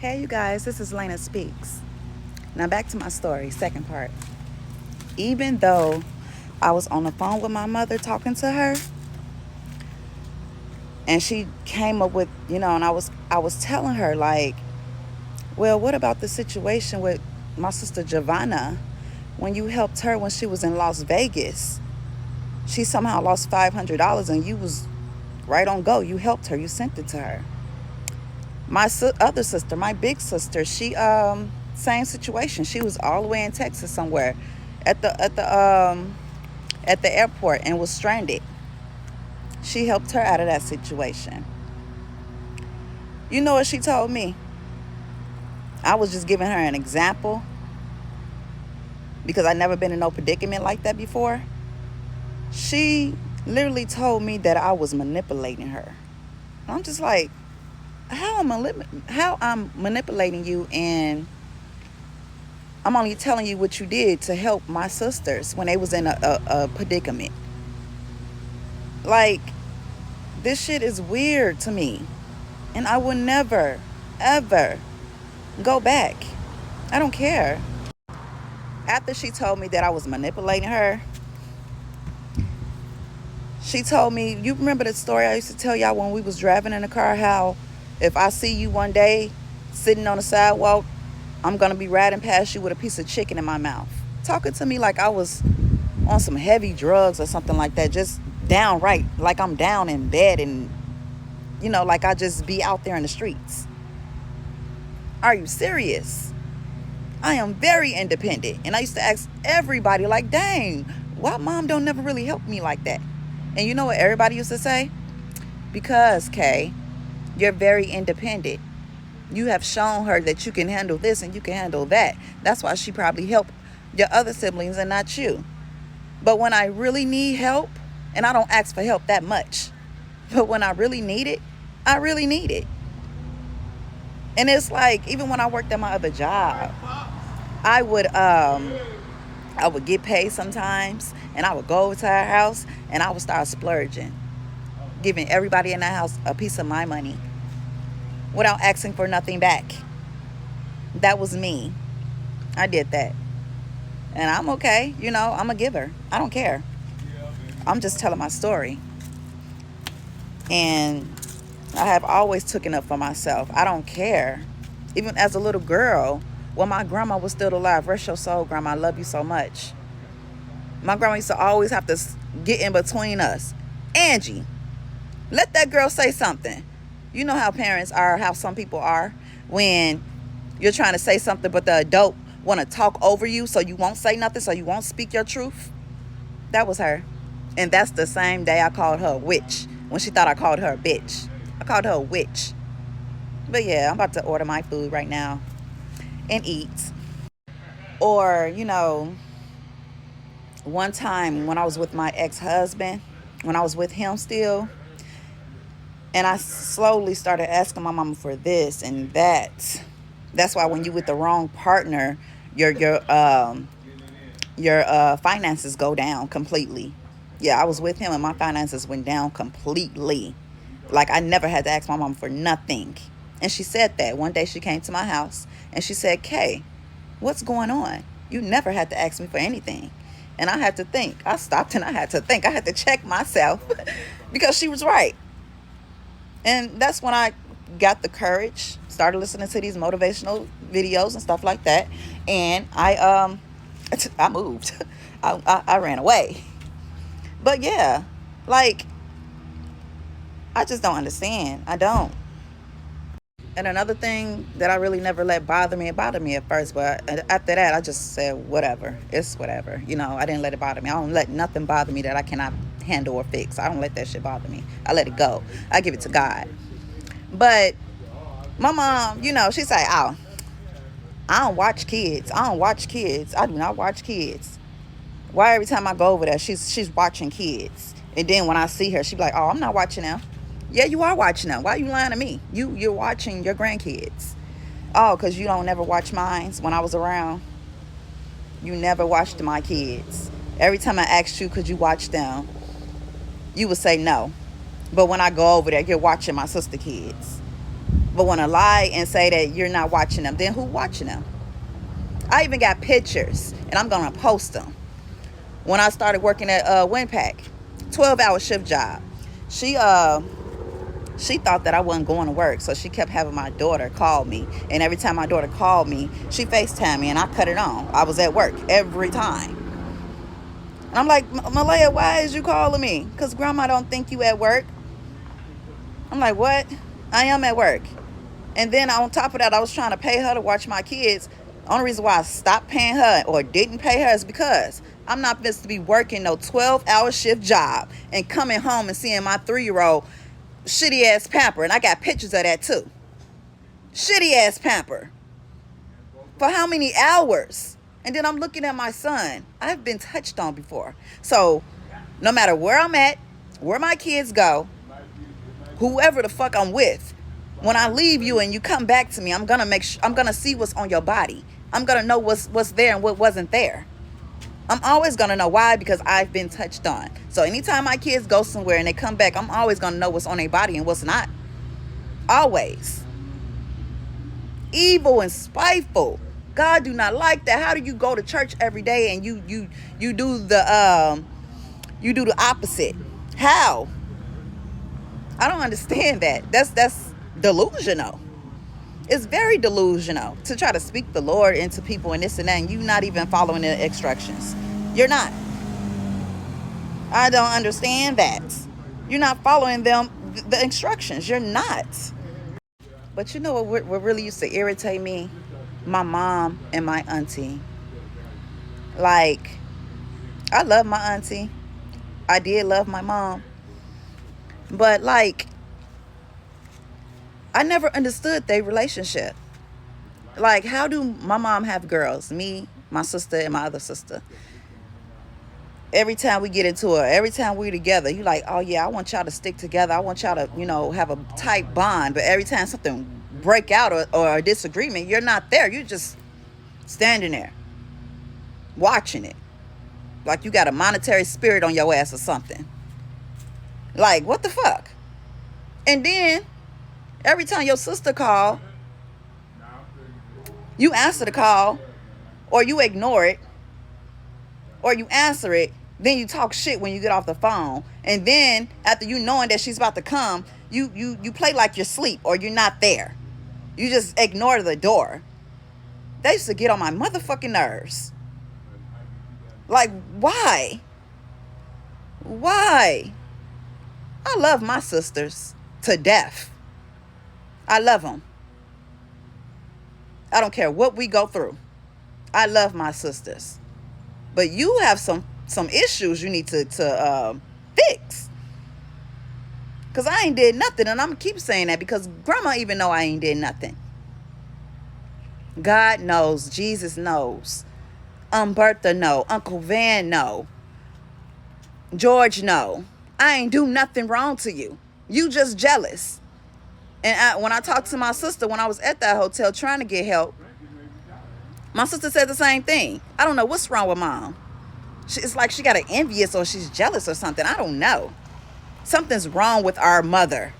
Hey, you guys, this is Lena Speaks. Now, back to my story, second part. Even though I was on the phone with my mother talking to her, and she came up with, and I was telling her, like, well, what about the situation with my sister Giovanna when you helped her when she was in Las Vegas? She somehow lost $500 and you was right on go. You helped her, you sent it to her. My other sister, my big sister, she same situation. She was all the way in Texas somewhere at the airport and was stranded. She helped her out of that situation. You know what she told me? I was just giving her an example because I'd never been in no predicament like that before. She literally told me that I was manipulating her. And I'm just like, how I'm manipulating you, and I'm only telling you what you did to help my sisters when they was in a predicament. Like, this shit is weird to me, and I will never ever go back. I don't care. After she told me that I was manipulating her, she told me, you remember the story I used to tell y'all when we was driving in the car, how if I see you one day sitting on the sidewalk, I'm going to be riding past you with a piece of chicken in my mouth. Talking to me like I was on some heavy drugs or something like that. Just downright, like I'm down in bed and, like I just be out there in the streets. Are you serious? I am very independent. And I used to ask everybody, like, dang, why mom don't never really help me like that? And you know what everybody used to say? Because, Kay, you're very independent. You have shown her that you can handle this and you can handle that. That's why she probably helped your other siblings and not you. But when I really need help, and I don't ask for help that much, but when I really need it, I really need it. And it's like, even when I worked at my other job, I would get paid sometimes, and I would go over to her house and I would start splurging, giving everybody in that house a piece of my money without asking for nothing back. That was me. I did that. And I'm okay. I'm a giver. I don't care. I'm just telling my story. And I have always taken up for myself. I don't care. Even as a little girl, when my grandma was still alive, rest your soul, grandma, I love you so much. My grandma used to always have to get in between us. Angie, let that girl say something. You know how parents are, how some people are, when you're trying to say something, but the adult want to talk over you so you won't say nothing, so you won't speak your truth. That was her. And that's the same day I called her a witch, when she thought I called her a bitch. I called her a witch. But yeah, I'm about to order my food right now and eat. Or, one time when I was with my ex-husband, when I was with him still, and I slowly started asking my mama for this and that. That's why when you with the wrong partner, your finances go down completely. Yeah, I was with him and my finances went down completely. Like, I never had to ask my mom for nothing. And she said that. One day she came to my house and she said, Kay, what's going on? You never had to ask me for anything. And I had to think. I stopped and I had to think. I had to check myself because she was right. And that's when I got the courage, started listening to these motivational videos and stuff like that. And I moved. I ran away. But yeah, like, I just don't understand. I don't. And another thing that I really never let bother me, it bothered me at first, but after that, I just said, whatever. It's whatever. I didn't let it bother me. I don't let nothing bother me that I cannot handle or fix. I don't let that shit bother me. I let it go. I give it to God. But my mom, she say, oh, I don't watch kids. I don't watch kids. I do not watch kids. Why every time I go over there, she's watching kids. And then when I see her, she be like, oh, I'm not watching them. Yeah, you are watching them. Why are you lying to me? You're watching your grandkids. Oh, because you don't never watch mine when I was around. You never watched my kids. Every time I asked you, could you watch them? You would say no. But when I go over there, you're watching my sister kids. but want to lie and say that you're not watching them. Then who watching them? I even got pictures, and I'm gonna post them. When I started working at Winpack, 12-hour shift job, she thought that I wasn't going to work, so she kept having my daughter call me. And every time my daughter called me, she FaceTimed me, and I cut it on. I was at work every time. And I'm like, Malaya, why is you calling me? Because grandma don't think you at work. I'm like, what? I am at work. And then on top of that, I was trying to pay her to watch my kids. The only reason why I stopped paying her or didn't pay her is because I'm not supposed to be working no 12-hour shift job and coming home and seeing my 3-year-old shitty ass pamper. And I got pictures of that too. Shitty ass pamper. For how many hours? And then I'm looking at my son. I've been touched on before. So no matter where I'm at, where my kids go, whoever the fuck I'm with, when I leave you and you come back to me, I'm gonna see what's on your body. I'm gonna know what's there and what wasn't there. I'm always gonna know. Why? Because I've been touched on. So anytime my kids go somewhere and they come back, I'm always gonna know what's on their body and what's not. Always. Evil and spiteful. God do not like that. How do you go to church every day and you do the opposite? How? I don't understand that. That's delusional. It's very delusional to try to speak the Lord into people and this and that, and you not even following the instructions. You're not. I don't understand that. You're not following the instructions. You're not. But you know what really used to irritate me? My mom and my auntie. Like, I love my auntie. I did love my mom. But like, I never understood their relationship. Like, how do my mom have girls? Me, my sister, and my other sister. Every time we get into it, every time we're together, you like, oh yeah, I want y'all to stick together. I want y'all to, have a tight bond. But every time something break out or a disagreement, you're not there. You're just standing there, watching it. Like you got a monetary spirit on your ass or something. Like, what the fuck? And then every time your sister call, you answer the call, or you ignore it, or you answer it, then you talk shit when you get off the phone. And then after you knowing that she's about to come, you play like you're asleep or you're not there. You just ignore the door. They used to get on my motherfucking nerves. Like, why? Why? I love my sisters to death. I love them. I don't care what we go through. I love my sisters. But you have some issues you need to fix. Because I ain't did nothing. And I'm going to keep saying that because grandma even know I ain't did nothing. God knows. Jesus knows. Bertha know. Uncle Van know. George know. I ain't do nothing wrong to you. You just jealous. And when I talked to my sister when I was at that hotel trying to get help, my sister said the same thing. I don't know what's wrong with mom. It's like she got an envious or she's jealous or something. I don't know. Something's wrong with our mother.